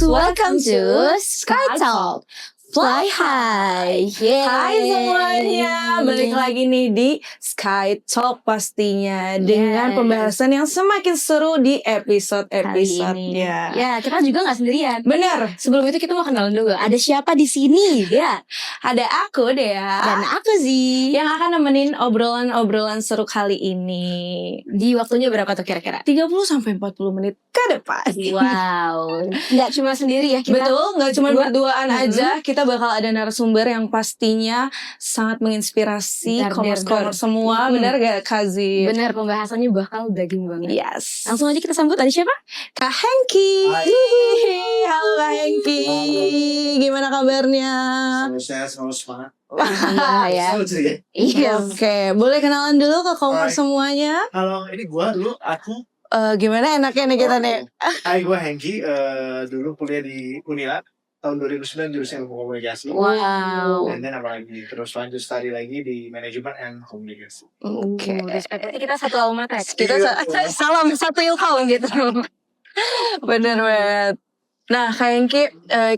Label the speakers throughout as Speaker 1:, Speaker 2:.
Speaker 1: welcome to Sky Talk Fly High.
Speaker 2: Hai semuanya, balik lagi nih di Sky Talk pastinya dengan pembahasan yang semakin seru di episode-episodenya.
Speaker 1: Ya, kita juga nggak sendirian.
Speaker 2: Bener,
Speaker 1: Sebelum itu kita mau kenalan dulu. Ada siapa di sini? Ya,
Speaker 2: ada aku Dea
Speaker 1: dan aku Zi.
Speaker 2: yang akan nemenin obrolan-obrolan seru kali ini
Speaker 1: Di waktunya berapa tuh kira-kira?
Speaker 2: 30-40 menit ke depan.
Speaker 1: Wow, nggak cuma sendiri ya kita.
Speaker 2: Betul, gak cuma
Speaker 1: berdua.
Speaker 2: berduaan aja. Kita bakal ada narasumber yang pastinya sangat menginspirasi commerce semua. Benar gak Kazi?
Speaker 1: Bener, pembahasannya bakal daging banget.
Speaker 2: Yes.
Speaker 1: Langsung aja kita sambut. Ada siapa?
Speaker 2: Kak Hengki.
Speaker 3: Hai.
Speaker 2: Halo Kak Hengki. Gimana kabarnya?
Speaker 3: Selalu sehat, selalu semangat.
Speaker 1: Wah, ya.
Speaker 3: Selalu ceria.
Speaker 1: Iya.
Speaker 2: Oke, boleh kenalan dulu ke commerce
Speaker 3: Hai.
Speaker 2: semuanya.
Speaker 3: Halo, ini gua dulu, aku.
Speaker 2: Gimana enaknya nih kita nih?
Speaker 3: Hai, gua Hengki. Dulu kuliah di Unila tahun 2009 jurusan ilmu komunikasi.
Speaker 1: Wow.
Speaker 3: Dan apalagi terus lanjut study lagi di manajemen and komunikasi.
Speaker 2: Oke.
Speaker 1: Respect. Berarti kita satu alma mater.
Speaker 2: Kita salam satu ilham gitu. Bener banget. Nah, Kak Hengki,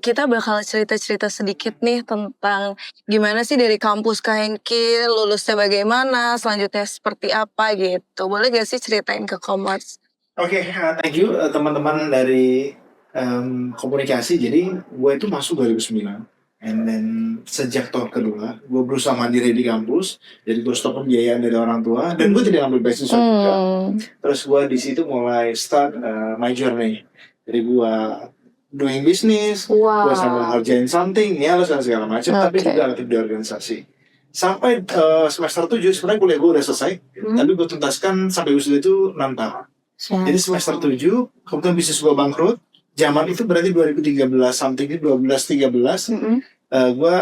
Speaker 2: kita bakal cerita-cerita sedikit nih tentang gimana sih dari kampus Kak Hengki, lulusnya bagaimana, selanjutnya seperti apa gitu. Boleh gak sih ceritain ke commerce?
Speaker 3: Oke, thank you teman-teman dari komunikasi. Jadi gue itu masuk 2009. And then sejak tahun kedua, gue berusaha mandiri di kampus. Jadi gue stop pembiayaan dari orang tua. Dan gue tidak ambil beasiswa juga. Terus gue di situ mulai start my journey. Jadi gue doing business, gue sambil ngerjain something, ya dan segala macam. Tapi juga aktif di organisasi. Sampai semester 7 sebenarnya kuliah gue udah selesai. Tapi gue tuntaskan sampai wisuda itu 6 tahun. Jadi semester 7, kemudian bisnis gue bangkrut. Zaman itu berarti 2013 something, 12-13. Gue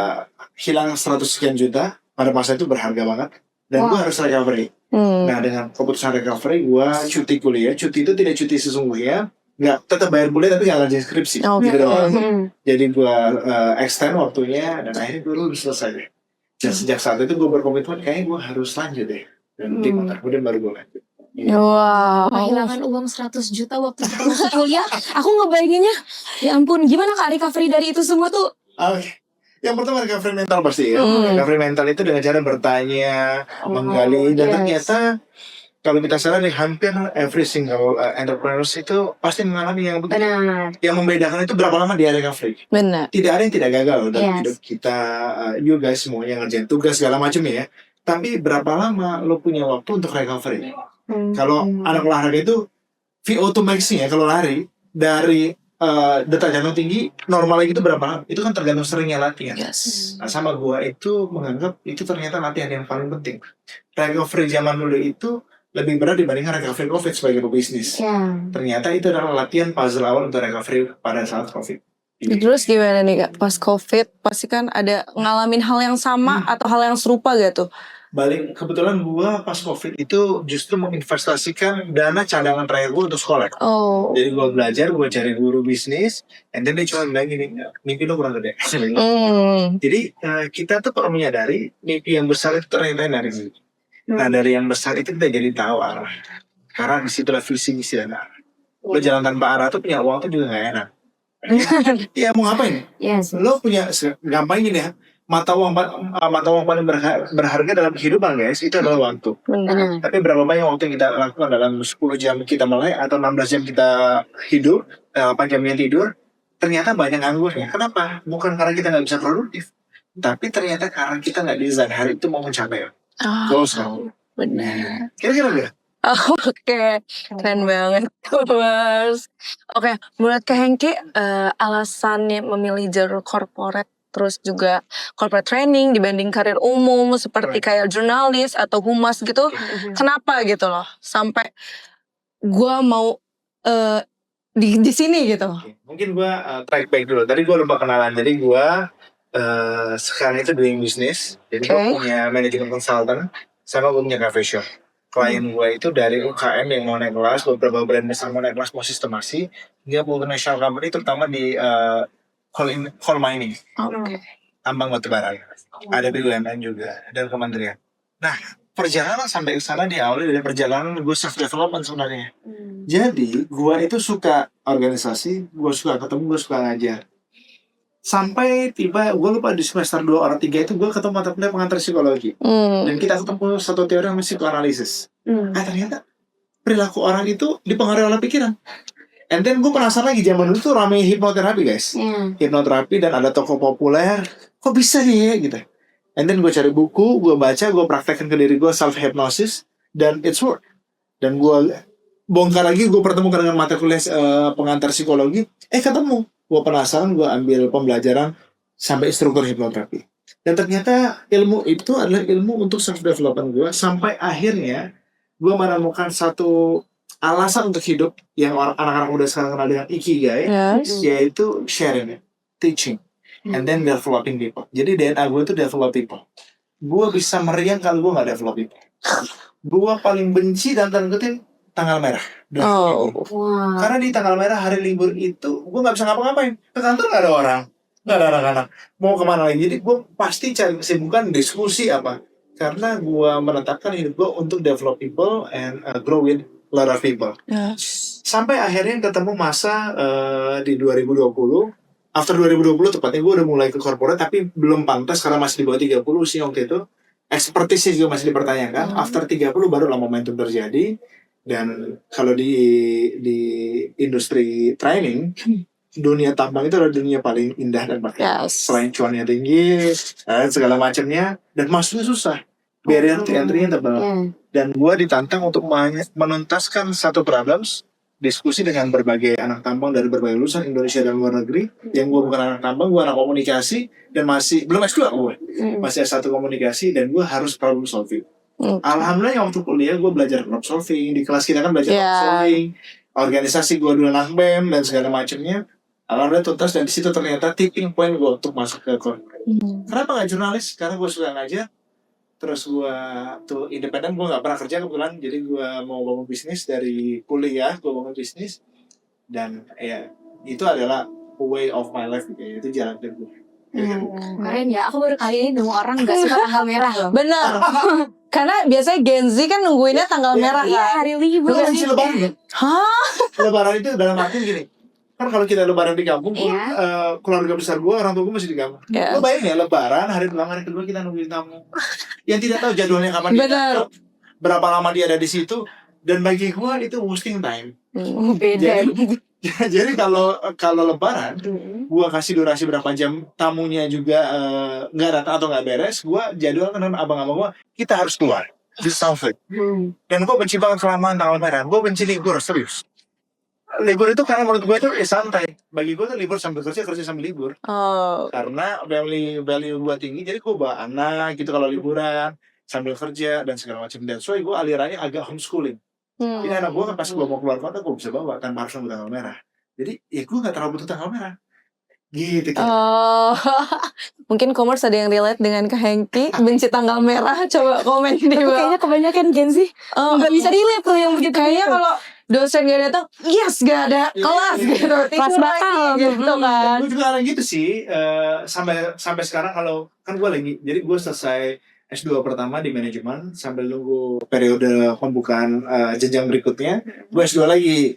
Speaker 3: hilang 100 sekian juta. Pada masa itu berharga banget. Dan gue harus recovery. Nah, dengan keputusan recovery, gue cuti kuliah. Cuti itu tidak cuti sesungguhnya. Nggak, tetap bayar kuliah tapi nggak lanjut skripsi. Gitu doang. Jadi gue extend waktunya. Dan akhirnya gue lulus selesai deh. Dan sejak saat itu gue berkomitmen kayaknya gue harus lanjut deh. Dan di kontak kemudian baru gue lanjut.
Speaker 2: Wow.
Speaker 1: Kehilangan uang 100 juta waktu kita masuk kuliah. Aku ngebayanginnya, ya ampun, gimana Kak recovery dari itu semua tuh?
Speaker 3: Oke. Yang pertama recovery mental pasti ya. Recovery mental itu dengan cara bertanya, menggali, dan ternyata kalau kita sadari hampir every single entrepreneurs itu pasti mengalami yang begitu.
Speaker 1: Benar.
Speaker 3: Yang membedakan itu berapa lama dia recovery.
Speaker 2: Benar.
Speaker 3: Tidak ada yang tidak gagal dalam hidup kita. You guys semuanya ngerjain tugas segala macam ya. Tapi berapa lama lo punya waktu untuk recovery? Kalau anak olahraga itu VO2 max-nya ya, kalau lari dari detak jantung tinggi normal lagi itu berapa lama? Itu kan tergantung seringnya latihan.
Speaker 2: Yes.
Speaker 3: Nah, sama gua itu menganggap itu ternyata latihan yang paling penting. Recovery zaman dulu itu lebih berat dibandingkan recovery COVID sebagai pebisnis. Ternyata itu adalah latihan puzzle awal untuk recovery pada saat COVID.
Speaker 2: Terus gimana nih Kak? Pas COVID pasti kan ada ngalamin hal yang sama atau hal yang serupa gak tuh?
Speaker 3: Balik, kebetulan gua pas COVID itu justru menginvestasikan dana cadangan terakhir gua untuk sekolah. Jadi gua belajar, gua cari guru bisnis, and then dia cuma bilang gini, mimpi lo kurang gede. Jadi kita tuh perlu menyadari mimpi yang besar itu ternyata dari sini. Nah dari yang besar itu kita jadi tahu arah. Karena disitulah visi misi dan arah. Lo jalan tanpa arah tuh punya uang tuh juga gak enak. Iya mau ngapain? Lo punya, gampang gini ya. Mata uang paling berharga dalam kehidupan guys itu adalah waktu. Tapi berapa banyak waktu yang kita lakukan dalam 10 jam kita melek atau 16 jam kita hidup, 8 jamnya tidur, ternyata banyak nganggurnya. Kenapa? Bukan karena kita nggak bisa produktif, tapi ternyata karena kita nggak desain hari itu mau mencapai goals kamu.
Speaker 2: Benar.
Speaker 3: Kira-kira gak?
Speaker 2: Oke, keren banget Mas. Oke, menurut Kak Hengki alasannya memilih jalur corporate terus juga corporate training dibanding karir umum seperti kayak jurnalis atau humas gitu, kenapa gitu loh sampai gue mau di sini gitu?
Speaker 3: Mungkin gue track back dulu. Tadi gue lupa kenalan. Jadi gue sekarang itu doing business. Jadi gue punya manajemen consultant sama gue punya cafe shop. Klien gue itu dari UKM yang mau naik kelas, beberapa brand besar mau naik kelas, mau sistemasi. Dia multinational company terutama di coal mining, tambang batu bara, ada BUMN juga dan kementerian. Nah perjalanan sampai ke sana diawali dari perjalanan gue self development sebenarnya. Jadi gue itu suka organisasi, gue suka ketemu, gue suka ngajar. Sampai tiba, gue lupa di semester 2 atau 3 itu gue ketemu mata kuliah pengantar psikologi. Dan kita ketemu satu teori namanya psikoanalisis. Ternyata perilaku orang itu dipengaruhi oleh pikiran. And then gue penasaran lagi, zaman dulu tuh rame hipnoterapi guys. Hipnoterapi dan ada tokoh populer. Kok bisa nih ya gitu. And then gue cari buku, gue baca, gue praktekkan ke diri gue self-hypnosis. Dan it's work. Dan gue bongkar lagi, gue pertemukan dengan mata kuliah pengantar psikologi. Ketemu. Gue penasaran, gue ambil pembelajaran sampai instruktur hipnoterapi. Dan ternyata ilmu itu adalah ilmu untuk self-development gue. Sampai akhirnya gue menemukan satu alasan untuk hidup yang anak-anak muda sekarang kenal dengan ikigai, yaitu sharing, teaching, and then developing people. Jadi DNA gue itu develop people. Gue bisa meriang kalau gue gak develop people. Gue paling benci dan terketin tanggal merah. Karena di tanggal merah, hari libur itu gue gak bisa ngapa-ngapain. Ke kantor gak ada orang, gak ada anak-anak. Mau kemana lagi? Jadi gue pasti cari kesibukan, diskusi apa. Karena gue menetapkan hidup gue untuk develop people and grow with a lot of people. Sampai akhirnya ketemu masa di 2020. After 2020 tepatnya gue udah mulai ke corporate, tapi belum pantas karena masih di bawah 30 sih waktu itu. Expertise juga masih dipertanyakan. After 30 barulah momentum terjadi. Dan kalau di industri training, dunia tambang itu adalah dunia paling indah dan pakai. Selain cuannya tinggi, segala macamnya, dan masuknya susah. Barrier to entry-nya tebal. Dan gue ditantang untuk menuntaskan satu problems, diskusi dengan berbagai anak tambang dari berbagai lulusan Indonesia dan luar negeri. Yang gue bukan anak tambang, gue anak komunikasi, dan masih belum S2 gue. Masih S1 komunikasi, dan gue harus problem solving. Alhamdulillah waktu kuliah gue belajar problem solving. Di kelas kita kan belajar problem solving. Organisasi gue dulu anak BEM dan segala macamnya. Alhamdulillah tuntas, dan di situ ternyata tipping point gue untuk masuk ke corporate. Kenapa nggak jurnalis? Karena gue suka ngajar. Terus gue tuh independen, gue nggak pernah kerja kebetulan. Jadi gue mau bangun bisnis dari kuliah, gue bangun bisnis. Dan ya itu adalah way of my life, itu jalan hidup gue.
Speaker 1: Keren ya, aku baru kali ini nemu orang gak suka tanggal merah loh.
Speaker 2: Bener. Karena biasanya Gen Z kan nungguinnya tanggal merah kan.
Speaker 1: Hari libur.
Speaker 3: Lu kan sih lebaran ya? Lebaran itu dalam arti gini. Kan kalau kita lebaran di kampung, keluarga besar gue, orang tua gue masih di kampung. Lo bayangin ya, lebaran, hari pertama, hari kedua kita nungguin tamu. Yang tidak tahu jadwalnya kapan dia datang, berapa lama dia ada di situ. Dan bagi gue itu wasting time.
Speaker 1: Beda.
Speaker 3: Jadi kalau lebaran, gue kasih durasi berapa jam, tamunya juga nggak datang atau nggak beres, gue jadwalkan dengan abang-abang gue, kita harus keluar. This something. Dan gue benci banget kelamaan tanggal merah. Gue benci libur, serius. Libur itu karena menurut gue itu santai. Bagi gue tuh libur sambil kerja sambil libur. Karena value gue tinggi, jadi gue bawa anak gitu kalau liburan sambil kerja dan segala macam. Dan so gue alirannya agak homeschooling. Jadi anak gue kan pas gue mau keluar kota, gue bisa bawa tanpa harus nunggu tanggal merah. Jadi ya gue gak terlalu butuh tanggal merah. Gitu.
Speaker 2: Mungkin commerce ada yang relate dengan Kak Hengki benci tanggal merah. Coba komen di bawah.
Speaker 1: Kayaknya kebanyakan Gen Z gak bisa relate tuh yang begitu.
Speaker 2: Kayaknya kalau dosen gak datang, yes gak ada kelas gitu.
Speaker 1: Kelas batal
Speaker 2: gitu kan.
Speaker 3: Gue juga orang gitu sih. Sampai sekarang kalau kan gue lagi, jadi gue selesai S2 pertama di manajemen sambil nunggu periode pembukaan jenjang berikutnya, gue S2 lagi.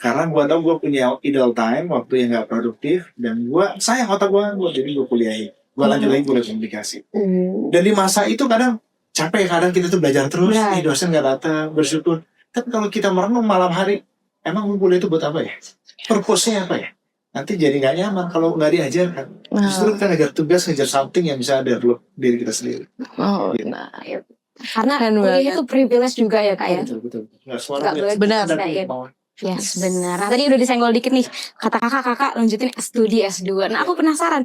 Speaker 3: Karena gue tahu gue punya idle time, waktu yang gak produktif, dan gue sayang otak gue, jadi gue kuliahin. Gue lanjut lagi kuliah komunikasi. Dan di masa itu kadang capek, kadang kita tuh belajar terus, dosen gak datang, bersyukur. Tapi kalau kita merenung malam hari, emang kuliah itu buat apa ya? Purpose-nya apa ya? Nanti jadi gak nyaman kalau gak diajarkan. Justru kita ngejar tugas, ngejar something yang bisa develop diri kita sendiri.
Speaker 1: Karena kuliah itu privilege juga ya Kak ya.
Speaker 3: Betul. Gak suara
Speaker 2: benar.
Speaker 1: Yes, benar. Nah, tadi udah disenggol dikit nih. Kata kakak lanjutin studi S2. Nah, aku penasaran.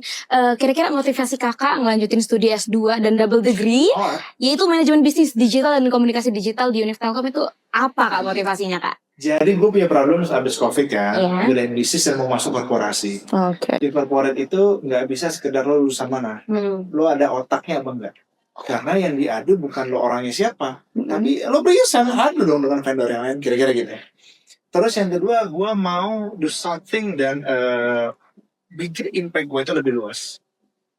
Speaker 1: Kira-kira motivasi kakak ngelanjutin studi S2 dan double degree, yaitu manajemen bisnis digital dan komunikasi digital di Univ Telkom, itu apa Kak motivasinya Kak?
Speaker 3: Jadi gue punya problem habis COVID kan. Gue dari bisnis dan mau masuk korporasi. Di korporat itu gak bisa sekedar lo lulusan mana. Lo ada otaknya apa enggak? Karena yang diadu bukan lo orangnya siapa. Tapi lo bisa adu dong dengan vendor yang lain. Kira-kira gitu. Terus yang kedua, gue mau do something dan bikin impact gue itu lebih luas.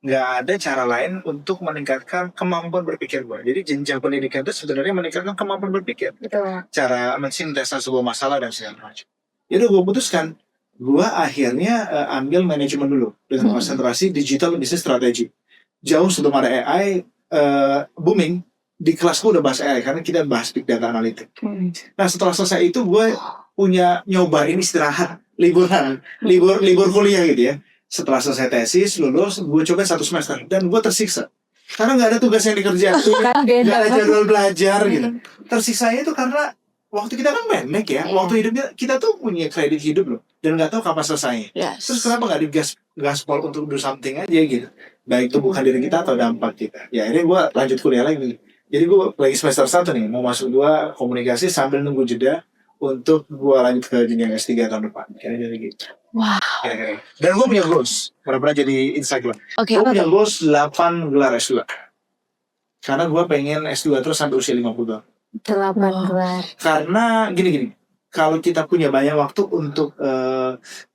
Speaker 3: nggak ada cara lain untuk meningkatkan kemampuan berpikir gue. Jadi jenjang pendidikan itu sebenarnya meningkatkan kemampuan berpikir,
Speaker 1: Betul.
Speaker 3: cara mensintesis sebuah masalah dan segala macam. Jadi gue putuskan, gue akhirnya ambil manajemen dulu dengan konsentrasi digital business strategy. Jauh sebelum ada AI booming, di kelas gue udah bahas AI karena kita bahas big data analytics. Nah setelah selesai itu gue punya nyobain istirahat, libur kuliah gitu ya. Setelah selesai tesis, lulus, gue coba 1 semester dan gue tersiksa karena nggak ada tugas yang dikerjain, nggak ada jadwal belajar gitu. Tersiksanya itu karena waktu kita kan pendek ya, waktu hidupnya kita tuh punya kredit hidup loh dan nggak tahu kapan selesainya. Terus kenapa nggak gaspol untuk do something aja gitu, baik itu bukan diri kita atau dampak kita. Ya ini gue lanjut kuliah lagi. Jadi gue lagi semester 1 nih, mau masuk 2 komunikasi sambil nunggu jeda untuk gue lanjut ke jenjang S3 tahun depan. Kira-kira gitu.
Speaker 2: Wow.
Speaker 3: Kira-kira. Dan gue punya goals. Pernah jadi insight gue.
Speaker 2: Oke,
Speaker 3: Gue punya goals 8 gelar S2. Karena gue pengen S2 terus sampai usia 50 tahun.
Speaker 1: 8 gelar.
Speaker 3: Karena gini-gini. Kalau kita punya banyak waktu untuk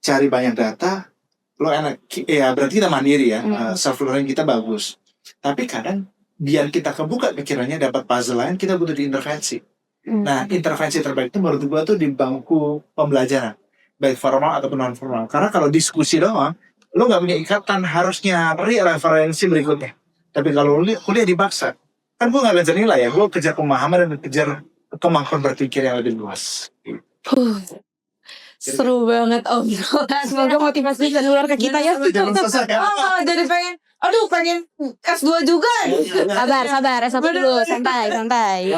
Speaker 3: cari banyak data, lo enak. Ya berarti kita mandiri ya. Self-learning kita bagus. Tapi kadang biar kita kebuka pikirannya, dapat puzzle lain, kita butuh diintervensi. Nah, intervensi terbaik itu menurut gue tuh di bangku pembelajaran, baik formal ataupun non formal. Karena kalau diskusi doang, lo nggak punya ikatan, harus nyari referensi berikutnya. Tapi kalau kuliah dipaksa, kan gue nggak belajar nilai ya, gue kejar pemahaman dan kejar kemampuan berpikir yang lebih luas.
Speaker 2: Seru banget obrolan.
Speaker 1: Semoga motivasi bisa nular ke kita ya.
Speaker 2: Jadi pengen S2 juga.
Speaker 1: Sabar, S1 dulu, santai.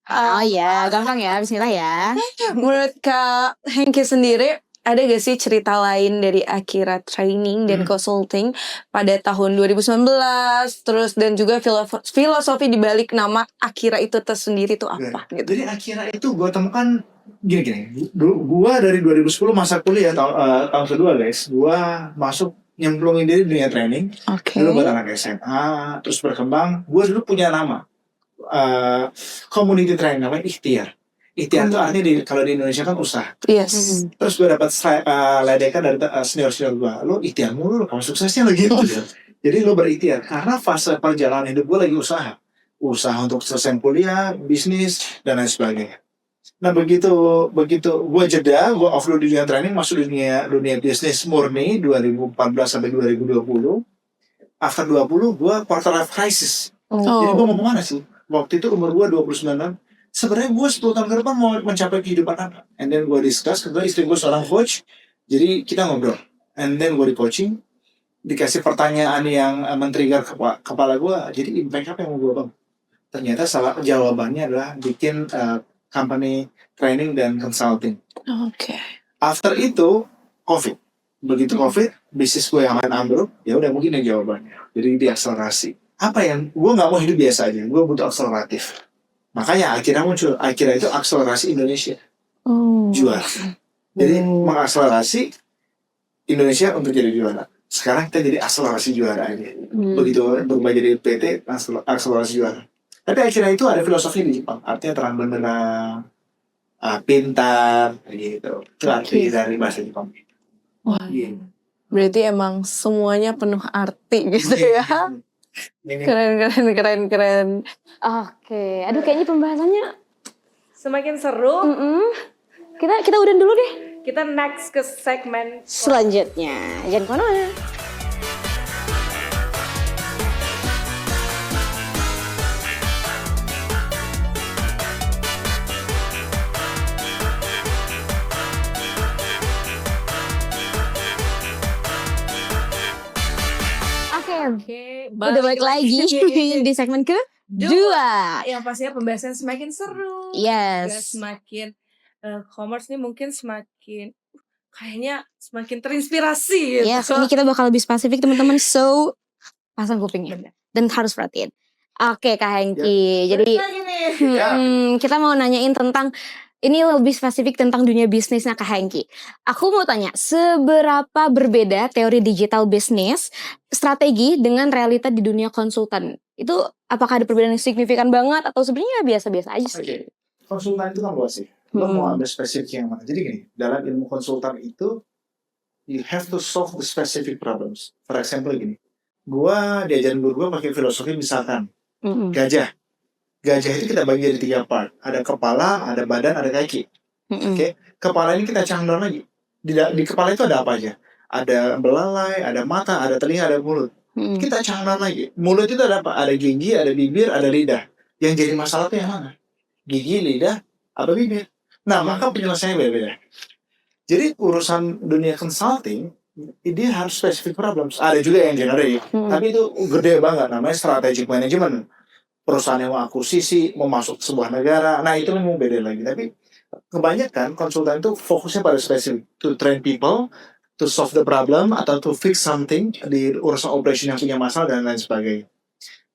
Speaker 1: Oh iya, gampang ya, bismillah ya.
Speaker 2: Menurut Kak Hengki sendiri, ada gak sih cerita lain dari Akira Training dan Consulting pada tahun 2019, terus dan juga filosofi dibalik nama Akira itu tersendiri itu apa? Gitu.
Speaker 3: Jadi Akira itu gue temukan gini. Gue dari 2010 masa kuliah tahun kedua guys, gue masuk nyemplungin diri dunia training. Dulu buat anak SMA, terus berkembang. Gue dulu punya nama. Community training namanya Ikhtiar itu artinya kalau di Indonesia kan usaha. Terus gue dapat ledekan dari senior gue, lo ikhtiar mulu, kamu suksesnya lagi gitu. Jadi lo berikhtiar karena fase perjalanan hidup gue lagi usaha untuk selesai kuliah, bisnis dan lain sebagainya. Nah begitu gue jeda, gue offload di dunia training, masuk dunia bisnis murni 2014 sampai 2020. After 20 gue quarter life crisis. Jadi gue mau kemana sih? Waktu itu umur gue 29 tahun. Sebenarnya gue 10 tahun ke depan mau mencapai kehidupan apa? And then gue discuss, kebetulan istri gue seorang coach. Jadi kita ngobrol. And then gue di coaching. Dikasih pertanyaan yang men-trigger kepala gue. Jadi impact apa yang mau gue bang? Ternyata jawabannya adalah bikin company training dan consulting. After itu, COVID. Begitu COVID, bisnis gue yang lain ambruk. Ya udah mungkin yang jawabannya. Jadi diakselerasi. Apa yang gue nggak mau hidup biasa aja, gue butuh akseleratif. Makanya akhirnya muncul, akhirnya itu akselerasi Indonesia juara. Jadi mengakselerasi Indonesia untuk jadi juara. Sekarang kita jadi akselerasi juara aja. Begitu berubah jadi PT akselerasi juara. Tapi akhirnya itu ada filosofi di Jepang, artinya terang benderang, pintar, gitu. Itu arti dari bahasa Jepang.
Speaker 2: Berarti emang semuanya penuh arti gitu ya. Keren.
Speaker 1: Oke, aduh kayaknya pembahasannya
Speaker 4: semakin seru.
Speaker 1: Kita udah dulu deh.
Speaker 4: Kita next ke segmen
Speaker 1: selanjutnya. Jangan kemana-mana. Oke, udah balik lagi di segmen kedua.
Speaker 4: Yang pastinya pembahasan semakin seru.
Speaker 1: Yes.
Speaker 4: Semakin commerce nih mungkin semakin kayaknya semakin terinspirasi gitu.
Speaker 1: Yes, ini kita bakal lebih spesifik teman-teman. So, pasang kupingnya dan harus perhatiin. Oke, Kak Hengki. Jadi kita mau nanyain tentang ini lebih spesifik tentang dunia bisnisnya Kak Hengki. Aku mau tanya, seberapa berbeda teori digital bisnis strategi dengan realita di dunia konsultan? Itu apakah ada perbedaan yang signifikan banget atau sebenarnya biasa-biasa aja sih?
Speaker 3: Konsultan itu kan luas sih. Lo mau ambil spesifik yang mana? Jadi gini, dalam ilmu konsultan itu you have to solve the specific problems. For example gini, Gua diajarin guru gua pakai filosofi misalkan
Speaker 1: Mm-mm.
Speaker 3: gajah. Gajah itu kita bagi jadi 3 part. Ada kepala, ada badan, ada kaki.
Speaker 1: Mm-mm.
Speaker 3: Oke, kepala ini kita cangdang lagi. Di kepala itu ada apa aja? Ada belalai, ada mata, ada telinga, ada mulut.
Speaker 1: Mm-mm.
Speaker 3: Kita cangdang lagi. Mulut itu ada apa? Ada gigi, ada bibir, ada lidah. Yang jadi masalah itu yang mana? Gigi, lidah, apa bibir? Nah, maka penyelesaiannya beda-beda. Jadi urusan dunia consulting, dia harus specific problems. Ada juga yang generik,
Speaker 1: Mm-mm.
Speaker 3: tapi itu gede banget. Namanya strategic management. Perusahaan yang mau akuisisi, mau masuk ke sebuah negara. Nah, itu memang beda lagi. Tapi kebanyakan konsultan itu fokusnya pada spesifik. To train people, to solve the problem, atau to fix something di urusan operation yang punya masalah, dan lain sebagainya.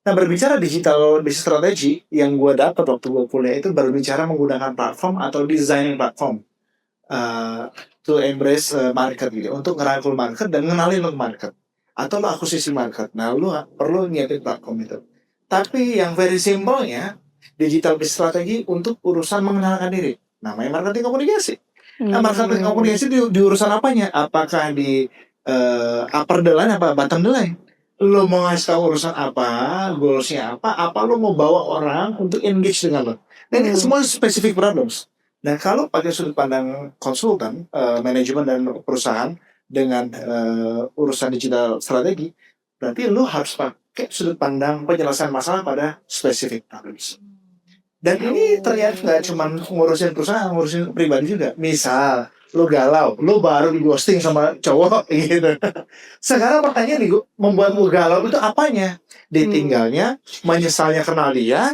Speaker 3: Nah, berbicara digital business strategy, yang gue dapat waktu gue kuliah itu berbicara menggunakan platform atau designing platform. To embrace market gitu, untuk ngerangkul market dan ngenalin lo ke market, atau lo akuisisi market. Nah, lo perlu nyiapin platform itu. Tapi yang very simple-nya, digital business strategi untuk urusan mengenalkan diri. Namanya marketing komunikasi. Nah, marketing komunikasi di urusan apanya? Apakah di upper the line apa bottom the line? Lo mau ngasih tahu urusan apa, goalsnya apa lo mau bawa orang untuk engage dengan lo. Dan ini semua specific problems. Nah, kalau pakai sudut pandang konsultan, manajemen dan perusahaan dengan urusan digital strategi, berarti lo harus pakai sudut pandang penyelesaian masalah pada specific problems. Dan ini ternyata nggak cuma ngurusin perusahaan, ngurusin pribadi juga. Misal, lo galau, lo baru di ghosting sama cowok gitu. Sekarang pertanyaan nih, membuat lo galau itu apanya? Ditinggalnya, menyesalnya kenal dia,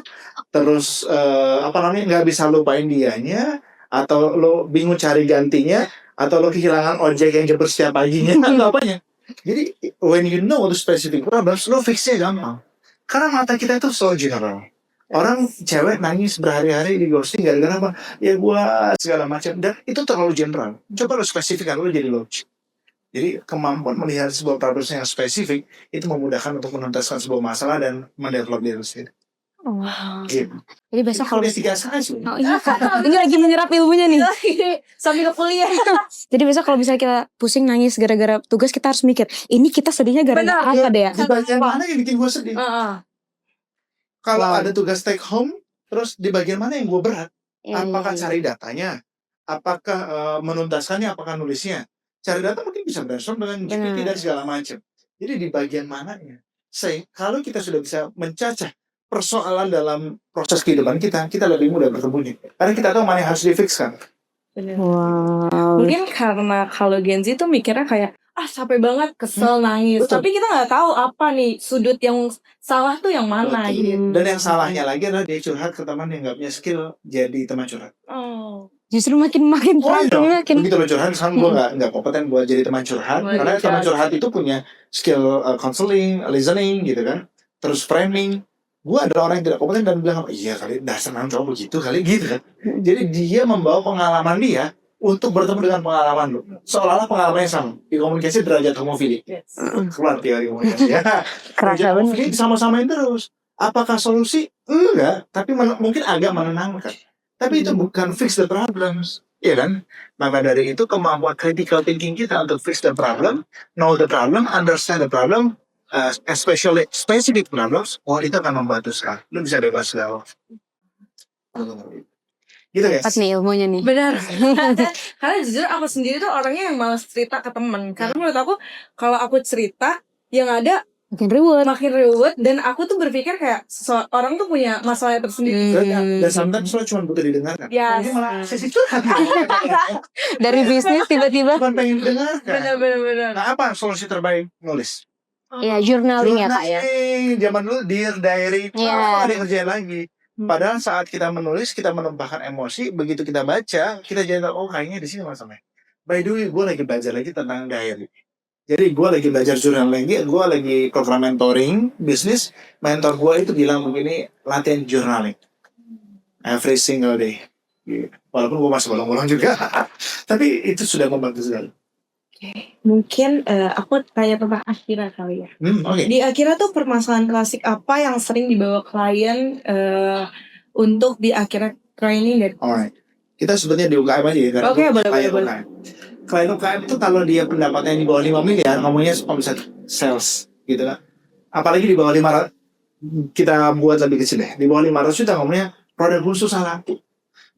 Speaker 3: terus nggak bisa lupain dianya, atau lo bingung cari gantinya, atau lo kehilangan ojek yang jemput setiap paginya, atau apanya? Jadi, when you know the specific problems, lo fixnya gampang. Karena mata kita itu so general. Orang cewek nangis berhari-hari di ghosting gara-gara apa? Ya gua segala macam. Dan itu terlalu general. Coba lo spesifikkan, lo jadi logik. Jadi kemampuan melihat sebuah problem yang spesifik itu memudahkan untuk menuntaskan sebuah masalah dan mendevelop diri sendiri.
Speaker 1: Wow.
Speaker 3: Gitu.
Speaker 1: Jadi besok kalau
Speaker 3: Udah 3 sih.
Speaker 1: Oh iya Kak, ini lagi menyerap ilmunya nih.
Speaker 4: Sambil ke kuliah.
Speaker 1: Jadi besok kalau misalnya kita pusing nangis gara-gara tugas, kita harus mikir, ini kita sedihnya gara-gara apa deh ya?
Speaker 3: Di bagian mana yang bikin gua sedih? Kalau
Speaker 1: Wow.
Speaker 3: ada tugas take home, terus di bagian mana yang gua berat? Apakah cari datanya? Apakah menuntaskannya? Apakah nulisnya? Cari data mungkin bisa brainstorm dengan GPT dan segala macam. Jadi di bagian mananya? Kalau kita sudah bisa mencacah persoalan dalam proses kehidupan kita lebih mudah bersembunyi. Karena kita tahu mana yang harus di-fix kan.
Speaker 1: Wow.
Speaker 4: Mungkin karena kalau Gen Z tuh mikirnya kayak capek banget, kesel, nangis.
Speaker 3: Betul.
Speaker 4: Tapi kita nggak tahu apa nih sudut yang salah tuh yang mana
Speaker 3: Betul.
Speaker 4: gitu.
Speaker 3: Dan yang salahnya lagi adalah dia curhat ke teman yang nggak punya skill jadi teman curhat.
Speaker 4: Oh.
Speaker 1: Justru makin
Speaker 3: Iya.
Speaker 1: makin
Speaker 3: Begitu lo curhat, sekarang gue nggak kompeten buat jadi teman curhat. Karena teman curhat itu punya skill counseling, listening gitu kan. Terus framing. Gue ada orang yang tidak kompeten dan bilang, iya kali dasar nang cowok begitu kali gitu kan. Jadi dia membawa pengalaman dia untuk bertemu dengan pengalaman lo. Seolah-olah pengalamannya sama. Di komunikasi derajat homofili.
Speaker 4: Yes.
Speaker 3: Keluar teori komunikasi ya.
Speaker 1: kerasa
Speaker 3: Derajat
Speaker 1: banget.
Speaker 3: homofili disama-samain terus. Apakah solusi? Enggak. Tapi mungkin agak menenangkan. Tapi itu bukan fix the problems. Iya kan? Maka dari itu kemampuan critical thinking kita untuk fix the problem, know the problem, understand the problem, especially specific problems, itu akan membantu sekali. Lu bisa bebas galau. Gitu guys.
Speaker 1: Pas nih ilmunya nih.
Speaker 4: Benar. Karena jujur aku sendiri tuh orangnya yang malas cerita ke temen. Karena menurut aku kalau aku cerita yang ada
Speaker 1: Makin ribet.
Speaker 4: makin ribet, dan aku tuh berpikir kayak orang tuh punya masalahnya tersendiri.
Speaker 3: Dan sometimes lo cuma butuh didengarkan.
Speaker 4: Yes.
Speaker 3: Ini malah sesi curhat.
Speaker 1: Dari bisnis tiba-tiba.
Speaker 3: Cuma pengen didengarkan.
Speaker 4: Benar-benar.
Speaker 3: Nah, apa solusi terbaik? Nulis.
Speaker 1: Ya journaling ya Kak ya.
Speaker 3: Zaman dulu dear diary,
Speaker 1: Iya.
Speaker 3: ada yang kerjain lagi. Padahal saat kita menulis, kita menumpahkan emosi. Begitu kita baca, kita jadi tahu, kayaknya di sini masalahnya. By the way, gue lagi belajar lagi tentang diary. Jadi gue lagi belajar jurnal lagi, gue lagi program mentoring bisnis. Mentor gue itu bilang begini, latihan journaling every single day. Walaupun gue masih bolong-bolong juga, tapi itu sudah membantu sekali.
Speaker 4: Mungkin aku tanya tentang Akira kali ya.
Speaker 3: Oke.
Speaker 4: Di Akira tuh permasalahan klasik apa yang sering dibawa klien untuk di Akira training dan
Speaker 3: Alright. Kita sebetulnya di UKM aja ya.
Speaker 4: Oke, boleh.
Speaker 3: UKM. Klien UKM itu kalau dia pendapatnya di bawah 5 miliar, ngomongnya omset sales gitu kan. apalagi di bawah 500, kita buat lebih kecil deh. Di bawah 500 juta ngomongnya produk khusus salah.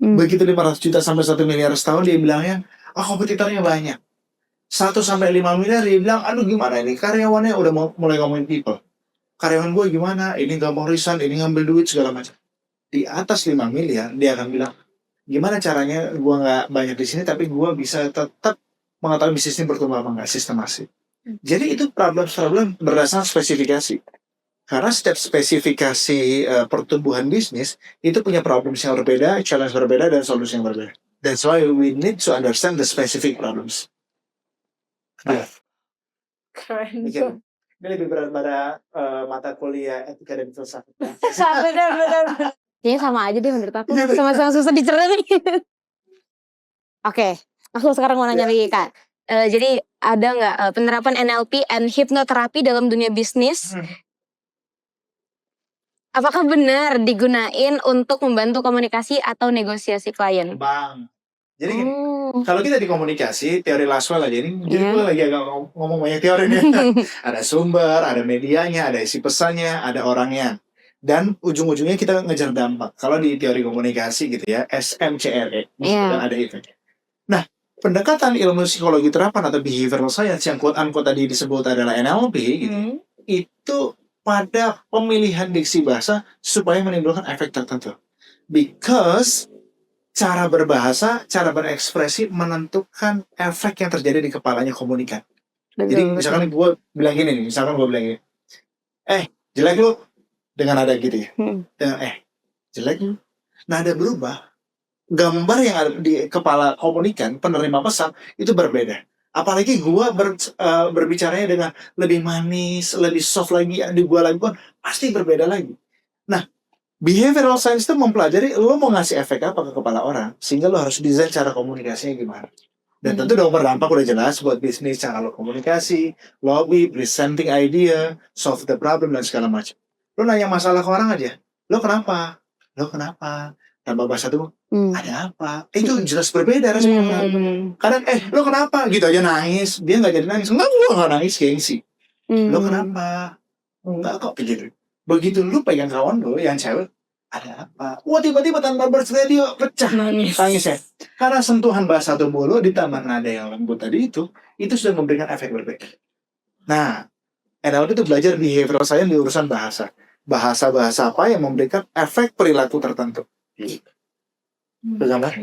Speaker 3: Begitu 500 juta sampai 1 miliar setahun dia bilangnya, kompetitornya banyak. 1 sampai 5 miliar dia bilang, aduh gimana ini karyawannya udah mulai ngomongin people. Karyawan gue gimana, ini gampang resign, ini ngambil duit segala macam. Di atas 5 miliar dia akan bilang, gimana caranya gue nggak banyak di sini tapi gue bisa tetap mengetahui bisnis ini bertumbuh apa nggak sistematis. Jadi itu problem berdasarkan spesifikasi. Karena setiap spesifikasi pertumbuhan bisnis itu punya problem yang berbeda, challenge berbeda, dan solusi yang berbeda. That's why we need to understand the specific problems. Nah,
Speaker 4: Keren.
Speaker 3: ini lebih berat pada mata kuliah etika dan filsafat.
Speaker 1: Benar. Kayaknya sama aja deh menurut aku. Sama-sama susah dicerna nih. Oke, aku sekarang mau nanya lagi Kak. Jadi ada nggak penerapan NLP and hipnoterapi dalam dunia bisnis? Apakah benar digunain untuk membantu komunikasi atau negosiasi klien?
Speaker 3: Bang. Jadi gini, kalau kita di komunikasi, teori Laswell aja ini, jadi gue lagi agak ngomong banyak teori nih. Ada sumber, ada medianya, ada isi pesannya, ada orangnya. Dan ujung-ujungnya kita ngejar dampak. Kalau di teori komunikasi gitu ya, SMCRE, ada itu. Nah, pendekatan ilmu psikologi terapan atau behavioral science yang quote-unquote tadi disebut adalah NLP gitu, itu pada pemilihan diksi bahasa supaya menimbulkan efek tertentu. Because cara berbahasa, cara berekspresi menentukan efek yang terjadi di kepalanya komunikan. Jadi misalkan gue bilang gini nih, jelek lu, dengan nada gitu ya. Dengan jelek lu. Nada berubah. Gambar yang ada di kepala komunikan, penerima pesan, itu berbeda. Apalagi gue berbicaranya dengan lebih manis, lebih soft lagi, di gue lagi pun pasti berbeda lagi. Nah, behavioral science itu mempelajari lo mau ngasih efek apa ke kepala orang, sehingga lo harus desain cara komunikasinya gimana. Dan tentu dong berdampak udah jelas buat bisnis, cara lo komunikasi, lobby, presenting idea, solve the problem, dan segala macam. Lo nanya masalah ke orang aja, lo kenapa? Tambah bahasa tuh, ada apa? Itu jelas berbeda responnya. Kadang, lo kenapa? Gitu aja nangis. Dia gak jadi nangis. Enggak, gue gak nangis, gengsi. Lo kenapa? Enggak kok, gitu. Begitu lu pegang kawan lo yang cewek, ada apa? Wah, tiba-tiba tanpa bersedia pecah nangis ya. Karena sentuhan bahasa tubuh lo ditambah nada yang lembut tadi itu sudah memberikan efek berbeda. Nah, NLP itu belajar behavioral science di urusan bahasa. Bahasa-bahasa apa yang memberikan efek perilaku tertentu. Kegambar.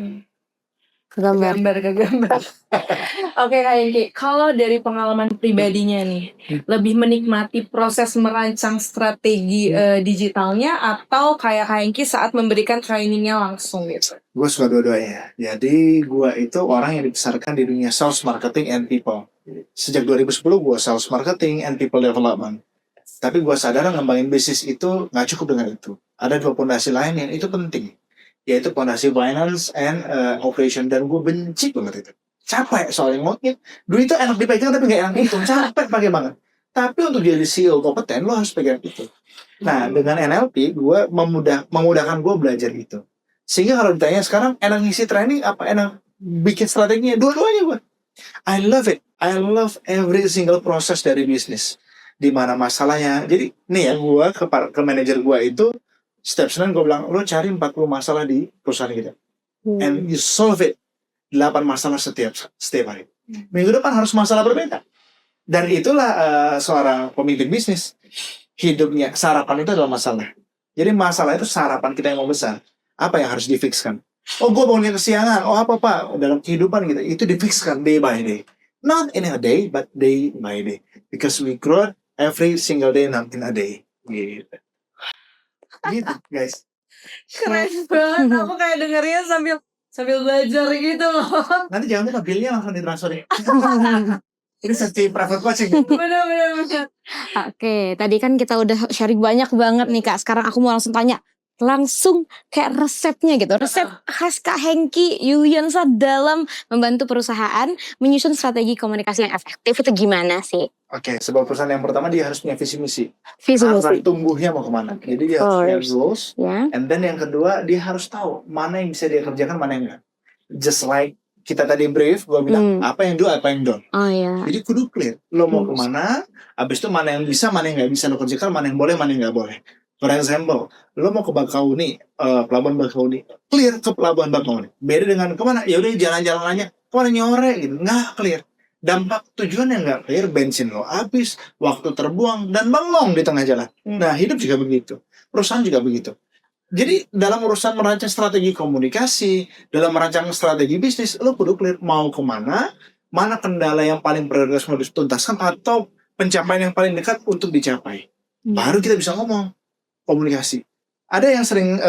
Speaker 4: Oke Kak Hengki, kalau dari pengalaman pribadinya nih, lebih menikmati proses merancang strategi digitalnya atau kayak Kak Hengki saat memberikan trainingnya langsung gitu?
Speaker 3: Gue suka dua-duanya. Jadi gue itu orang yang dibesarkan di dunia sales, marketing, and people. Sejak 2010 gue sales, marketing, and people development. Tapi gue sadar ngembangin bisnis itu gak cukup dengan itu. Ada 2 fondasi lain yang itu penting, yaitu fondasi finance and operation. Dan gue benci banget itu. Capek soalnya ngomongin. Duit itu enak dipegang tapi gak enak hitung. Capek pakai banget. Tapi untuk jadi CEO kompeten, lo harus pegang itu. Nah, dengan NLP, gue memudahkan gue belajar itu. Sehingga kalau ditanya sekarang, enak ngisi training apa enak bikin strateginya? Dua-duanya gue. I love it. I love every single proses dari bisnis. Di mana masalahnya. Jadi, nih ya, gue ke manajer gue itu, setiap Senin gue bilang, lo cari 40 masalah di perusahaan kita. And you solve it. 8 masalah setiap hari. Minggu depan harus masalah berbeda. Dan itulah seorang pemimpin bisnis. Hidupnya, sarapan itu adalah masalah. Jadi masalah itu sarapan kita yang mau besar. Apa yang harus difikskan? Oh, gue bangunnya kesiangan. Oh, apa Pak? Dalam kehidupan gitu. Itu difikskan day by day. Not in a day, but day by day. Because we grow every single day, not in a day. Gitu. Gitu, guys.
Speaker 4: Keren banget. Aku kayak dengernya sambil belajar gitu loh.
Speaker 3: Nanti jangan lupa bilnya langsung ditransfer ya. Ini seperti private coaching.
Speaker 4: Bener.
Speaker 1: Oke, tadi kan kita udah sharing banyak banget nih Kak. Sekarang aku mau langsung tanya, langsung kayak resepnya gitu. Resep khas Kak Hengki Yuliansa dalam membantu perusahaan menyusun strategi komunikasi yang efektif itu gimana sih?
Speaker 3: Oke, sebuah perusahaan yang pertama dia harus punya visi misi.
Speaker 1: Visi misi.
Speaker 3: Arah tumbuhnya mau kemana. Jadi dia harus punya goals.
Speaker 1: Yeah.
Speaker 3: And then yang kedua dia harus tahu mana yang bisa dia kerjakan, mana yang enggak. Just like kita tadi brief, gue bilang apa yang do, apa yang don't.
Speaker 1: Oh iya.
Speaker 3: Jadi kudu clear, lo mau kemana, abis itu mana yang bisa, mana yang nggak bisa lo kerjakan, mana yang boleh, mana yang nggak boleh. For example, lo mau ke Bakauni, Pelabuhan Bakauni, clear ke Pelabuhan Bakauni. Beda dengan kemana? Ya udah jalan-jalan aja, kemana nyore gitu, nggak clear. Dampak tujuan yang nggak clear, bensin lo habis, waktu terbuang dan bengong di tengah jalan. Nah hidup juga begitu, perusahaan juga begitu. Jadi dalam urusan merancang strategi komunikasi, dalam merancang strategi bisnis, lo kudu clear mau kemana, mana kendala yang paling prioritas mau dituntaskan atau pencapaian yang paling dekat untuk dicapai. Baru kita bisa ngomong komunikasi. Ada yang sering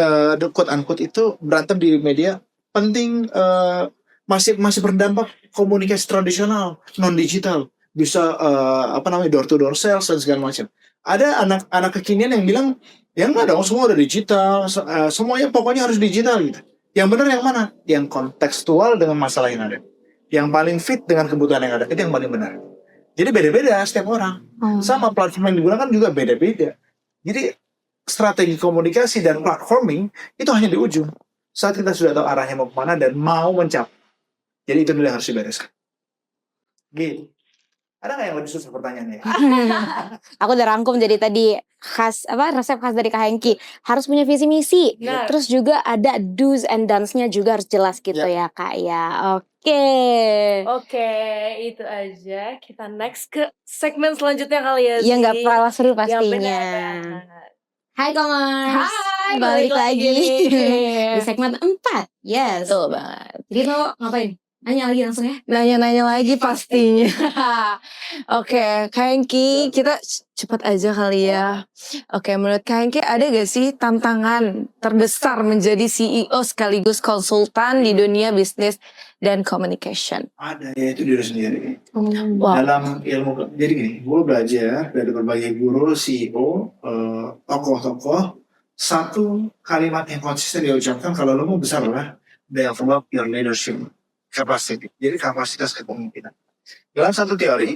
Speaker 3: quote unquote itu berantem di media, penting masih berdampak komunikasi tradisional, non digital, bisa door to door sales dan segala macam. Ada anak kekinian yang bilang ya enggak dong, semua udah digital, semuanya pokoknya harus digital gitu. Yang benar yang mana? Yang kontekstual dengan masalah yang ada, yang paling fit dengan kebutuhan yang ada, itu yang paling benar. Jadi beda-beda setiap orang, sama platform yang digunakan juga beda-beda. Jadi strategi komunikasi dan platforming itu hanya di ujung saat kita sudah tahu arahnya mau kemana dan mau mencapai. Jadi itu dulu yang harus dibereskan. Gitu. Ada nggak yang lebih susah pertanyaannya?
Speaker 1: Aku udah rangkum jadi tadi resep khas dari Kak Hengki harus punya visi misi.
Speaker 4: Benar.
Speaker 1: Terus juga ada do's and don'ts-nya juga harus jelas gitu ya Kak ya. Oke.
Speaker 4: Oke, itu aja. Kita next ke segmen selanjutnya kali ya.
Speaker 1: Ya nggak kalah seru
Speaker 4: Yang
Speaker 1: pastinya.
Speaker 4: benar.
Speaker 1: Hai Komers.
Speaker 4: Hai,
Speaker 1: balik lagi
Speaker 4: nih.
Speaker 1: di segmen 4. Yes.
Speaker 2: Betul banget.
Speaker 1: Jadi lo ngapain? Nanya lagi langsung ya.
Speaker 2: Nanya-nanya lagi pastinya. Oke, Kak Hengki, kita cepat aja kali ya. Oke, menurut Kak Hengki ada gak sih tantangan terbesar menjadi CEO sekaligus konsultan di dunia bisnis dan communication?
Speaker 3: Ada, yaitu diri sendiri.
Speaker 2: Wow.
Speaker 3: Dalam ilmu, jadi gini, gue belajar dari berbagai guru, CEO, tokoh-tokoh, satu kalimat yang konsisten dia ucapkan, kalau lo mau besar lah, develop your leadership capacity. Jadi kapasitas kepemimpinan. Dalam satu teori,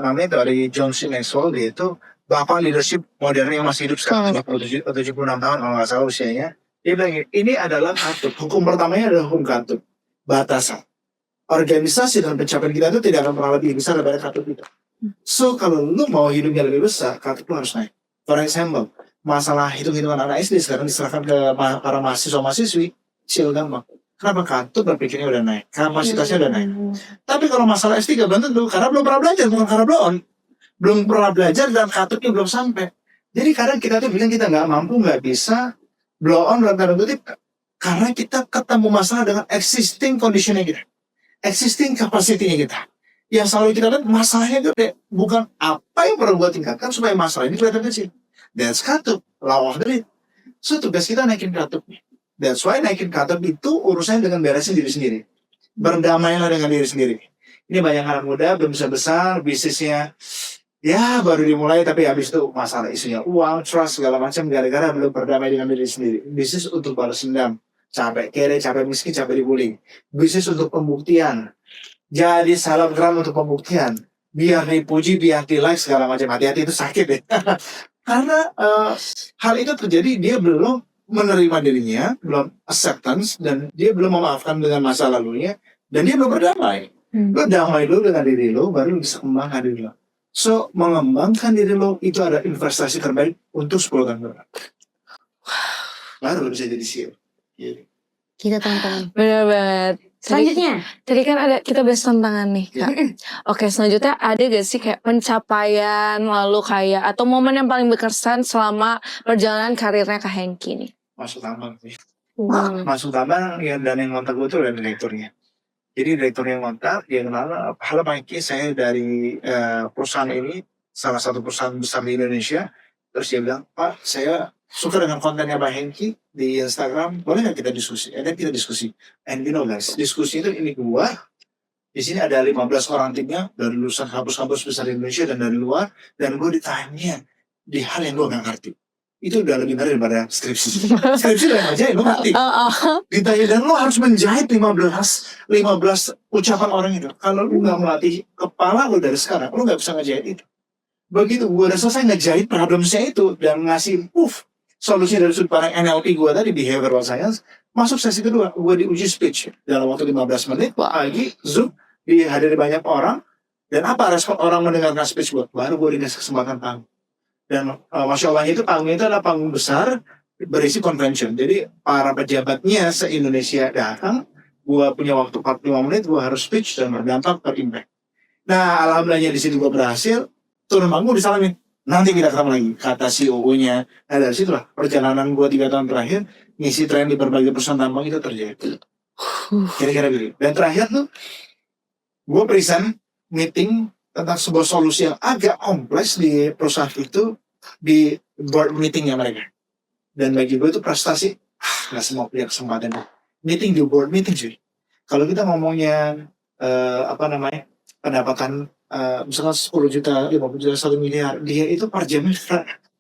Speaker 3: namanya teori John C. Maxwell, dia itu bapak leadership modern yang masih hidup sekarang, 76 tahun kalau nggak salah usianya. Dia bilang ini adalah katup. Hukum pertamanya adalah hukum katup, batasan. Organisasi dan pencapaian kita itu tidak akan pernah lebih besar daripada katup itu. So kalau lu mau hidupnya lebih besar, katup lu harus naik. For example, masalah hitung-hitungan anak SD sekarang diserahkan ke para mahasiswa-mahasiswi, chill gampang. Kenapa katup berpikirnya udah naik, kapasitasnya udah naik. Tapi kalau masalah S3 belum tentu, karena belum pernah belajar, bukan karena belum pernah belajar dan katupnya belum sampai. Jadi kadang kita tuh bilang kita nggak mampu, nggak bisa, blow on dalam tanda kutip, karena kita ketemu masalah dengan existing conditionnya kita, existing capacity-nya kita. Yang selalu kita lihat masalahnya itu bukan apa yang perlu buat tingkatkan supaya masalah ini kelihatan kecil. That's katup, law of the lead. So tugas kita naikin katupnya. That's why naikin katup itu urusannya dengan beresin diri sendiri. Berdamailah dengan diri sendiri. Ini banyak anak muda belum besar, bisnisnya ya baru dimulai, tapi habis itu masalah isunya uang, trust segala macam gara-gara belum berdamai dengan diri sendiri. Bisnis untuk balas dendam, capek kere, capek miskin, capek dibully. Bisnis untuk pembuktian. Jadi selebgram untuk pembuktian. Biar dipuji, biar di like segala macam. Hati-hati itu sakit ya. Karena hal itu terjadi dia belum menerima dirinya, belum acceptance, dan dia belum memaafkan dengan masa lalunya, dan dia belum berdamai. Lo damai dulu dengan diri lo, baru lo bisa kembangkan diri lo. So, mengembangkan diri lo itu ada investasi terbaik untuk 10 tahun depan. Baru lo bisa jadi CEO. Gitu.
Speaker 1: Kita teman-teman.
Speaker 2: Bener banget.
Speaker 1: Selanjutnya.
Speaker 2: Tadi kan ada kita bahas tantangan nih Kak. Oke, selanjutnya ada gak sih kayak pencapaian lalu kayak atau momen yang paling berkesan selama perjalanan karirnya Kak Hengki nih?
Speaker 3: Masuk tambang sih. Masuk tambang ya, dan yang ngontak gue tuh adalah direkturnya. Jadi direktur yang ngontak, dia kenal, halo Pak Hengki, saya dari perusahaan ini, salah satu perusahaan besar di Indonesia. Terus dia bilang, Pak, saya suka dengan kontennya Pak Hengki di Instagram, boleh nggak kita diskusi? Dan kita diskusi. And you know guys, diskusi itu ini gua, di sini ada 15 orang timnya dari lulusan kampus-kampus besar di Indonesia dan dari luar, dan gue ditanya di hal yang gue nggak ngerti. Itu udah lebih ngeri daripada skripsi. Skripsi udah ngajak, lo ngerti. Ditanya, dan lo harus menjahit 15 ucapan orang itu. Kalau lo nggak melatih kepala lo dari sekarang, lo nggak bisa ngejahit itu. Begitu gue udah selesai ngejahit problemnya itu dan ngasih solusi dari sudut pandang NLP gue tadi, behavioral science. Masuk sesi kedua, gue diuji speech dalam waktu 15 menit. Pagi, Zoom, dihadiri banyak orang. Dan apa respon orang mendengarkan speech gue? Baru gue dikasih kesempatan panggung. Dan Masya Allah itu panggung itu adalah panggung besar berisi convention. Jadi para pejabatnya se-Indonesia datang. Gue punya waktu 45 menit, gue harus speech dan berdampak berimpact. Nah, alhamdulillahnya di situ gue berhasil. Turun panggung disalamin. Nanti kita ketemu lagi, kata CEO-nya. Nah, dari situlah perjalanan gue 3 tahun terakhir ngisi tren di berbagai perusahaan tambang itu terjadi. Kira-kira begitu. Dan terakhir tuh, gue present meeting tentang sebuah solusi yang agak kompleks di perusahaan itu di board meetingnya mereka. Dan bagi gue itu prestasi, nggak semua punya kesempatan. Meeting di board meeting sih. Kalau kita ngomongnya pendapatan misalkan 10 juta, 50 juta, 1 miliar, dia itu per jamnya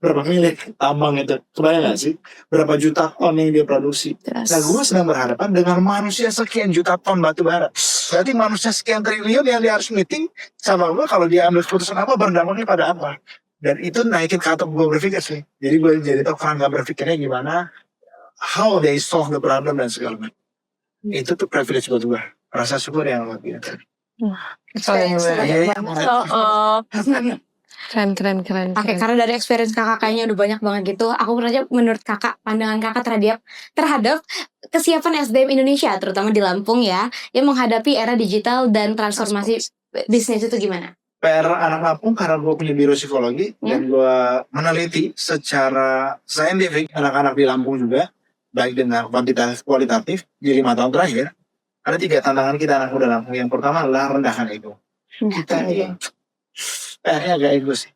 Speaker 3: berapa miliar tambang itu. Kebayang gak sih? Berapa juta ton yang dia produksi. Nah, gue sedang berhadapan dengan manusia sekian juta ton batu bara. Berarti manusia sekian triliun yang dia harus meeting sama gue, kalau dia ambil keputusan apa, berdampaknya pada apa. Dan itu naikin ke atap gue berpikir sih. Jadi gue jadi tau kerangka berpikirnya gimana, how they solve the problem dan segala macam. Itu tuh privilege buat gue. Rasa syukur yang luar biasa.
Speaker 2: Keren.
Speaker 1: Oke, karena dari experience kakak kayaknya udah banyak banget gitu. Aku pernah aja, menurut kakak, pandangan kakak terhadap kesiapan SDM Indonesia, terutama di Lampung ya, yang menghadapi era digital dan transformasi bisnis itu gimana?
Speaker 3: PR anak Lampung, karena gue punya biro psikologi dan gue meneliti secara saintifik anak-anak di Lampung juga, baik dengan kualitatif di 5 tahun terakhir. Ada 3 tantangan kita anak muda Lampung. Yang pertama adalah rendahkan ego. Kita ini PR-nya agak ego sih.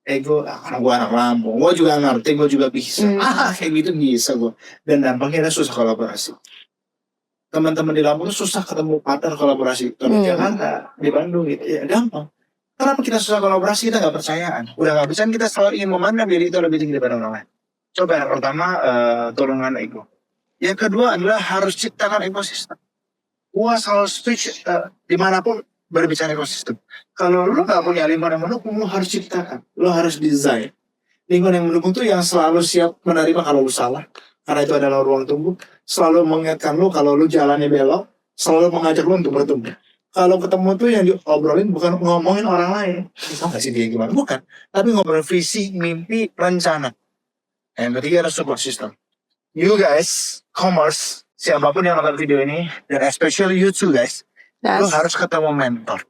Speaker 3: Ego, karena gue anak Lampung, gue juga ngerti, gue juga bisa. Kayak gitu bisa gue. Dan dampaknya ada susah kolaborasi. Teman-teman di Lampung itu susah ketemu partner kolaborasi. Kalau di Jakarta, di Bandung gitu, ya gampang. Kenapa kita susah kolaborasi? Kita gak percayaan. Udah gak bisa, kita selalu ingin memandang diri itu lebih tinggi daripada orang lain. Coba yang pertama, turunkan ego. Yang kedua adalah harus ciptakan ekosistem. Gua selalu speech dimanapun berbicara ekosistem. Kalau lu gak punya lingkungan yang mendukung, lu harus ciptakan. Lu harus desain. Lingkungan yang mendukung tuh yang selalu siap menerima kalau lu salah. Karena itu adalah ruang tumbuh. Selalu mengingatkan lu kalau lu jalannya belok. Selalu mengajak lu untuk bertumbuh. Kalau ketemu tuh yang diobrolin bukan ngomongin orang lain. Bisa gak sih dia gimana? Bukan. Tapi ngobrolin visi, mimpi, rencana. Yang ketiga ada support system. You guys, commerce, siapapun yang nonton video ini, dan especially you too guys, lo harus ketemu mentor,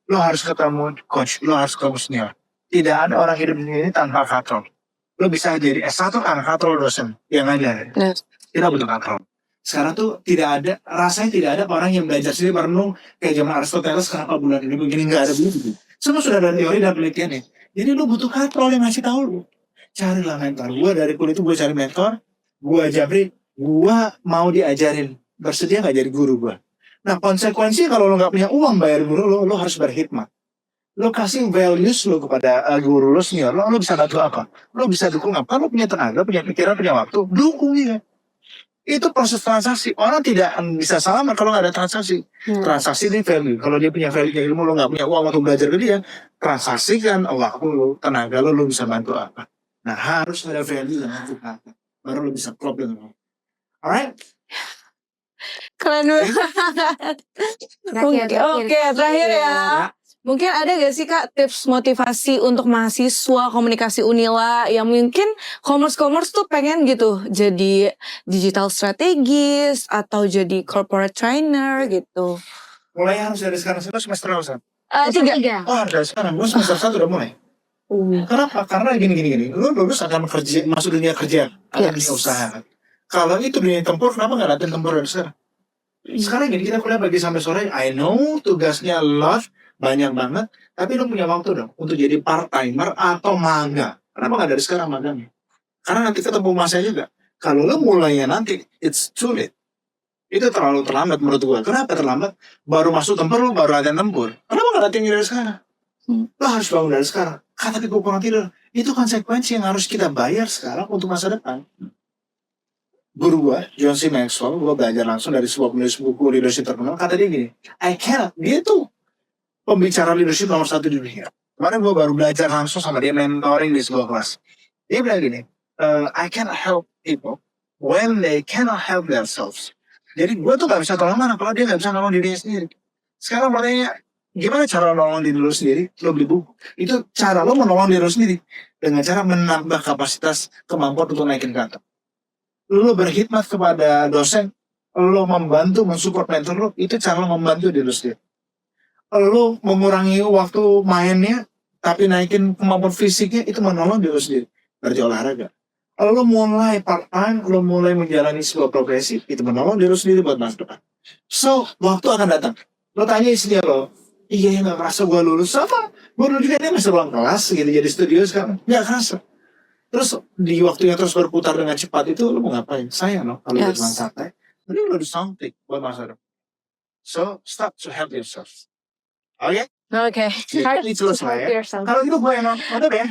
Speaker 3: lo harus ketemu coach, lo harus ketemu senior. Tidak ada orang hidup di sini tanpa katrol. Lo bisa jadi S1 karena katrol dosen yang ngajar. Tidak butuh katrol. Sekarang tuh rasanya tidak ada orang yang belajar sendiri merenung kayak zaman Aristoteles, kenapa bulan ini begini, nggak ada begitu. Semua sudah ada teori dan penelitiannya. Jadi lo butuh katrol yang ngasih tahu lo. Carilah mentor. Gue dari kuliah itu gue cari mentor. Gue Jabri, gue mau diajarin. Bersedia gak jadi guru gue? Nah, konsekuensi kalau lo gak punya uang bayar guru lo harus berkhidmat. Lo kasih values lo kepada guru lo senior, lo bisa bantu apa? Lo bisa dukung apa? Lo punya tenaga, punya pikiran, punya waktu, dukung dia. Itu proses transaksi. Orang tidak bisa salaman kalau gak ada transaksi. Transaksi ini value. Kalau dia punya value ilmu, lo gak punya uang untuk belajar ke dia, transaksikan waktu lo, tenaga lo bisa bantu apa? Nah, harus ada value dan manfaat. Baru lo bisa klop dengan lo. Alright?
Speaker 2: Keren banget. Oke, terakhir ya. Mungkin ada gak sih Kak tips motivasi untuk mahasiswa komunikasi Unila yang mungkin commerce tuh pengen gitu jadi digital strategis atau jadi corporate trainer gitu.
Speaker 3: Mulai harus dari sekarang. Semester berapa?
Speaker 2: 3.
Speaker 3: Oh, dari sekarang. Gue semester 1 udah mulai. Kenapa? Karena gini. Lu lulus akan masuk dunia kerja, akan dunia usaha. Kalau itu dunia tempur, kenapa nggak latihan tempur dari sekarang? Sekarang gini, kita kuliah pagi sampai sore. I know tugasnya lot, banyak banget. Tapi lu punya waktu dong untuk jadi part timer atau magang. Kenapa nggak dari sekarang magangnya? Karena nanti ketemu masanya juga. Kalau lu mulainya nanti, it's too late. Itu terlalu terlambat menurut gua. Kenapa terlambat? Baru masuk tempur, lu baru latihan tempur. Kenapa nggak latihan dari sekarang? Lo harus bangun dari sekarang. Tapi gue kurang tidur. Itu konsekuensi yang harus kita bayar sekarang untuk masa depan. Guru gue, John C. Maxwell, gue belajar langsung dari sebuah penulis buku leadership terkenal. Kata dia gini, dia tuh pembicara leadership nomor 1 di dunia. Kemarin gue baru belajar langsung sama dia mentoring di sebuah kelas. Dia bilang gini, I cannot help people when they cannot help themselves. Jadi gue tuh gak bisa tolong mana kalau dia gak bisa nolong dirinya sendiri. Sekarang pertanyaannya, gimana cara nolong diri lu sendiri? Lo beli buku. Itu cara lo menolong diri lu sendiri. Dengan cara menambah kapasitas kemampuan untuk naikin ke atas. Lo berkhidmat kepada dosen, lo membantu mensupport mentor lo, itu cara lo membantu diri lu sendiri. Lo mengurangi waktu mainnya, tapi naikin kemampuan fisiknya, itu menolong diri lu sendiri. Berarti olahraga. Kalau lo mulai part-time, lo mulai menjalani sebuah progresi, itu menolong diri lo sendiri buat masa depan. So, waktu akan datang. Lo tanya istrinya lo, iya gak merasa gue lulus sama? Gue dulu juga dia masih ruang kelas gitu, jadi studio sekarang. Gak kerasa. Terus di waktu yang terus berputar dengan cepat itu, lo mau ngapain? Sayang no, kalau
Speaker 2: Yes.
Speaker 3: cuma santai. Mending lo do something buat masa depan. So, start to help yourself. Oke?
Speaker 2: Oke.
Speaker 3: Ini jelas lah ya. Kalau gitu gue yang nonton ya.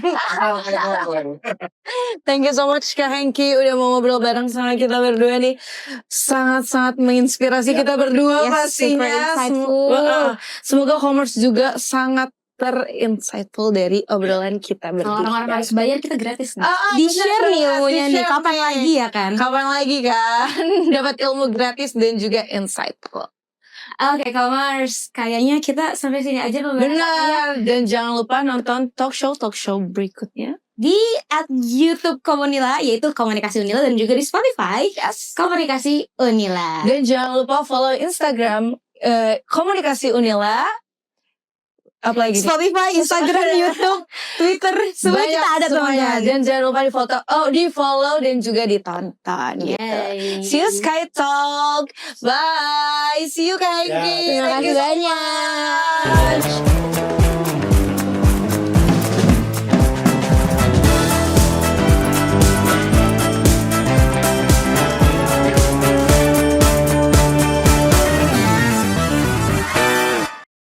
Speaker 2: Thank you so much Kak Hengki udah mau ngobrol bareng sama kita berdua nih. Sangat-sangat menginspirasi kita berdua
Speaker 1: Yes, super
Speaker 2: pastinya.
Speaker 1: insightful.
Speaker 2: Semoga Commerce juga sangat terinsightful dari obrolan kita
Speaker 1: Kalau
Speaker 2: berdua.
Speaker 1: orang-orang harus bayar, kita gratis nih.
Speaker 2: Bener
Speaker 1: Di-share nih
Speaker 2: banget,
Speaker 1: ilmunya nih,
Speaker 2: di-share
Speaker 1: kapan
Speaker 2: nih.
Speaker 1: lagi ya kan?
Speaker 2: Kapan lagi kan? Dapat ilmu gratis dan juga insightful.
Speaker 1: Oke, Commerce, kayaknya kita sampai sini aja pembahasannya.
Speaker 2: Benar. Dan jangan lupa nonton talk show berikutnya.
Speaker 1: Di YouTube Komunila, yaitu Komunikasi Unila, dan juga di Spotify, Komunikasi Unila.
Speaker 2: Dan jangan lupa follow Instagram Komunikasi Unila. Apalagi nih?
Speaker 1: Spotify, Instagram, YouTube, Twitter, semua
Speaker 2: Banyak
Speaker 1: kita ada
Speaker 2: semuanya.
Speaker 1: teman-teman.
Speaker 2: Dan jangan lupa di follow dan juga ditonton gitu.
Speaker 1: Yay.
Speaker 2: See you Sky Talk. Bye. See you Kak Hengki.
Speaker 3: Ya,
Speaker 1: terima
Speaker 2: Thank you
Speaker 1: kasih
Speaker 2: so
Speaker 1: banyak.
Speaker 2: much.